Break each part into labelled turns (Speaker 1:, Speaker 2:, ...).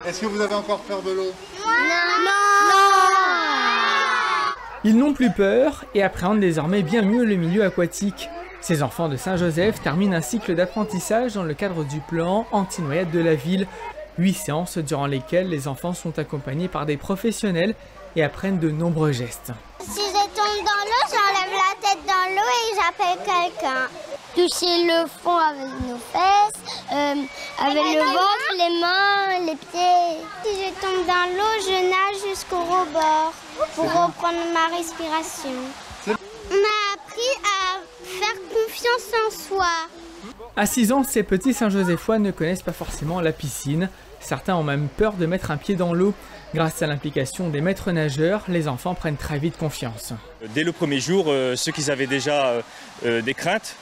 Speaker 1: Est-ce que vous avez encore peur de l'eau?
Speaker 2: Non.
Speaker 3: Ils n'ont plus peur et appréhendent désormais bien mieux le milieu aquatique. Ces enfants de Saint-Joseph terminent un cycle d'apprentissage dans le cadre du plan anti-noyade de la ville. 8 séances durant lesquelles les enfants sont accompagnés par des professionnels et apprennent de nombreux gestes.
Speaker 2: Si je tombe dans l'eau, j'enlève la tête dans l'eau et j'appelle quelqu'un. Toucher le fond avec nos fesses, avec le ventre, les mains, les pieds. Si je tombe dans l'eau, je nage jusqu'au rebord pour reprendre ma respiration. On a appris à faire confiance en soi.
Speaker 3: À 6 ans, ces petits Saint-Joséphois ne connaissent pas forcément la piscine. Certains ont même peur de mettre un pied dans l'eau. Grâce à l'implication des maîtres nageurs, les enfants prennent très vite confiance.
Speaker 4: Dès le premier jour, ceux qui avaient déjà des craintes,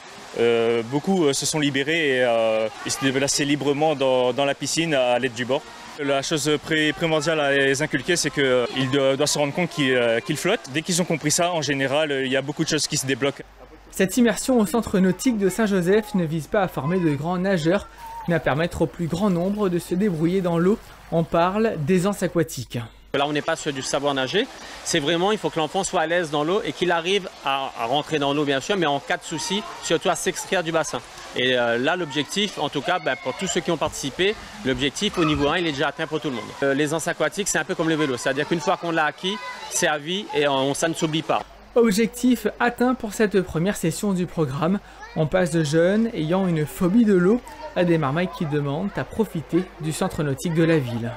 Speaker 4: beaucoup se sont libérés et se déplaçaient librement dans la piscine à l'aide du bord. La chose primordiale à les inculquer, c'est qu'ils doivent se rendre compte qu'ils flottent. Dès qu'ils ont compris ça, en général, il y a beaucoup de choses qui se débloquent.
Speaker 3: Cette immersion au centre nautique de Saint-Joseph ne vise pas à former de grands nageurs, mais à permettre au plus grand nombre de se débrouiller dans l'eau. On parle d'aisance aquatique.
Speaker 5: Là, on n'est pas sur du savoir nager. C'est vraiment, il faut que l'enfant soit à l'aise dans l'eau et qu'il arrive à rentrer dans l'eau, bien sûr, mais en cas de souci, surtout à s'extraire du bassin. Et là, l'objectif, en tout cas, pour tous ceux qui ont participé, l'objectif au niveau 1, il est déjà atteint pour tout le monde. L'aisance aquatique, c'est un peu comme le vélo. C'est-à-dire qu'une fois qu'on l'a acquis, c'est à vie et ça ne s'oublie pas.
Speaker 3: Objectif atteint pour cette première session du programme. On passe de jeunes ayant une phobie de l'eau à des marmailles qui demandent à profiter du centre nautique de la ville.